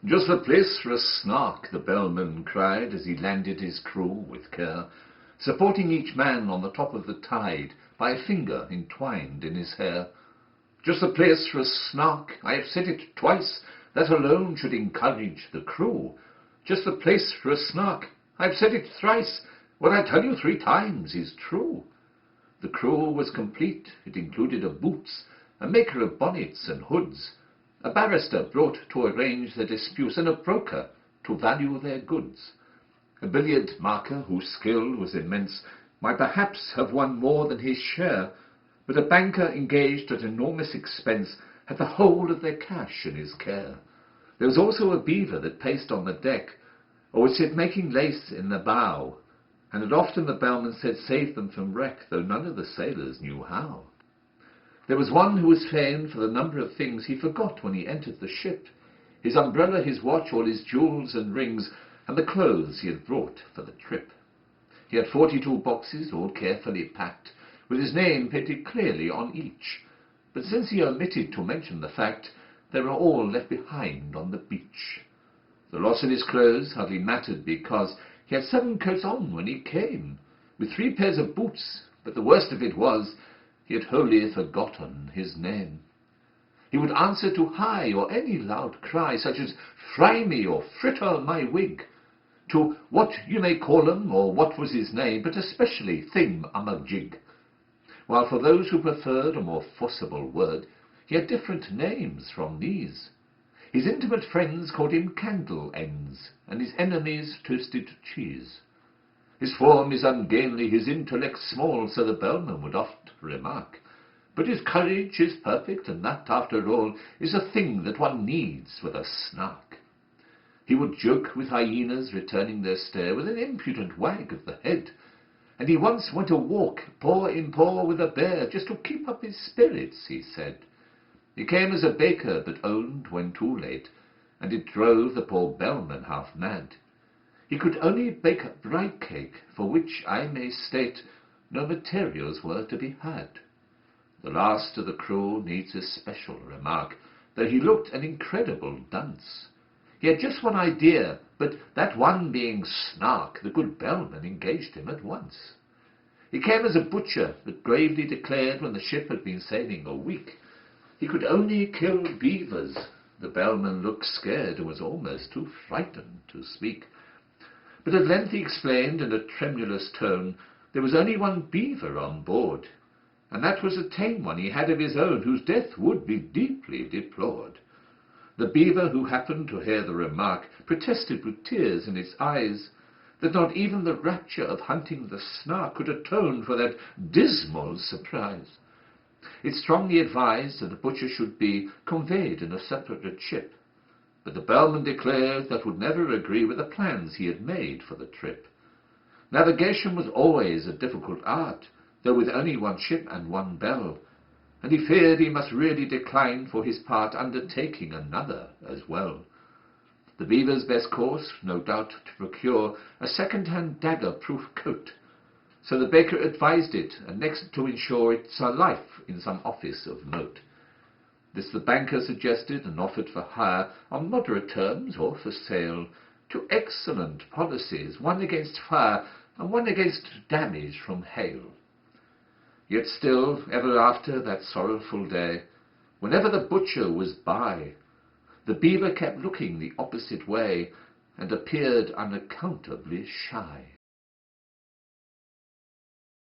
"Just the place for a Snark," the bellman cried as he landed his crew with care, supporting each man on the top of the tide by a finger entwined in his hair. "Just the place for a Snark, I have said it twice, that alone should encourage the crew. Just the place for a Snark, I have said it thrice, what I tell you 3 times is true." The crew was complete. It included a boots, a maker of bonnets and hoods, a barrister brought to arrange their disputes, and a broker to value their goods. A billiard marker whose skill was immense might perhaps have won more than his share, but a banker engaged at enormous expense had the whole of their cash in his care. There was also a beaver that paced on the deck, or would sit making lace in the bow, and had often, the bellman said, saved them from wreck, though none of the sailors knew how. There was one who was famed for the number of things he forgot when he entered the ship: his umbrella, his watch, all his jewels and rings, and the clothes he had brought for the trip. He had 42 boxes, all carefully packed, with his name painted clearly on each, but since he omitted to mention the fact, they were all left behind on the beach. The loss of his clothes hardly mattered, because he had 7 coats on when he came, with 3 pairs of boots, but the worst of it was he had wholly forgotten his name. He would answer to hi, or any loud cry, such as "Fry me," or "Fritter my wig," to "What you may call him," or "What was his name," but especially "Thing-a-mug-jig," while for those who preferred a more forcible word, he had different names from these. His intimate friends called him Candle Ends, and his enemies Toasted Cheese. His form is ungainly, his intellect small, so the bellman would oft remark, but his courage is perfect, and that, after all, is a thing that one needs with a Snark. He would joke with hyenas returning their stare with an impudent wag of the head, and he once went a walk paw in paw with a bear, just to keep up his spirits, he said. He came as a baker, but owned when too late, and it drove the poor bellman half mad. He could only bake bright cake, for which, I may state, no materials were to be had. The last of the crew needs a special remark, though he looked an incredible dunce. He had just one idea, but that one being Snark, the good bellman engaged him at once. He came as a butcher, but gravely declared, when the ship had been sailing a week, he could only kill beavers. The bellman looked scared, and was almost too frightened to speak. But at length he explained in a tremulous tone there was only one beaver on board, and that was a tame one he had of his own, whose death would be deeply deplored. The beaver, who happened to hear the remark, protested with tears in his eyes that not even the rapture of hunting the Snark could atone for that dismal surprise. It strongly advised that the butcher should be conveyed in a separate ship, but the bellman declared that would never agree with the plans he had made for the trip. Navigation was always a difficult art, though with only one ship and one bell, and he feared he must really decline for his part undertaking another as well. The beaver's best course, no doubt, to procure a second-hand dagger-proof coat, so the baker advised it, and next to insure its life in some office of note. This the banker suggested, and offered for hire, on moderate terms or for sale, 2 excellent policies, one against fire and one against damage from hail. Yet still, ever after that sorrowful day, whenever the butcher was by, the beaver kept looking the opposite way, and appeared unaccountably shy.